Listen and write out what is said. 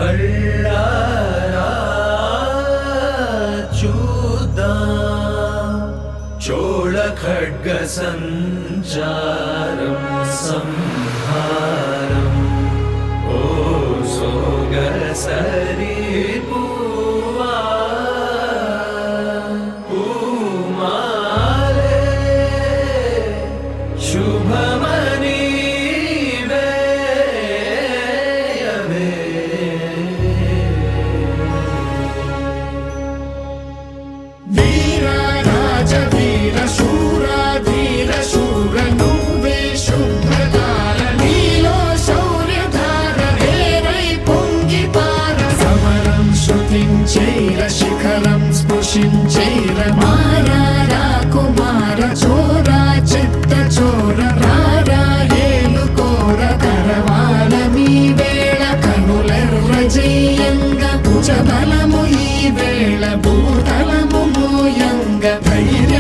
కళ్ళారా చూద్దాం చోళ ఖడ్గ సంచారం సంహారం ఓ సోగసరి పూవా పూమాలే శుభమని శిఖరం స్పృశించైర మారా కుమార చోరా చిత్త చోర రారా ఏలుకోర కరవాల మీ వేళ కనులెర్రజేయంగ భుజబలము ఈ వేళ భూతలము మోయంగ ధైర్య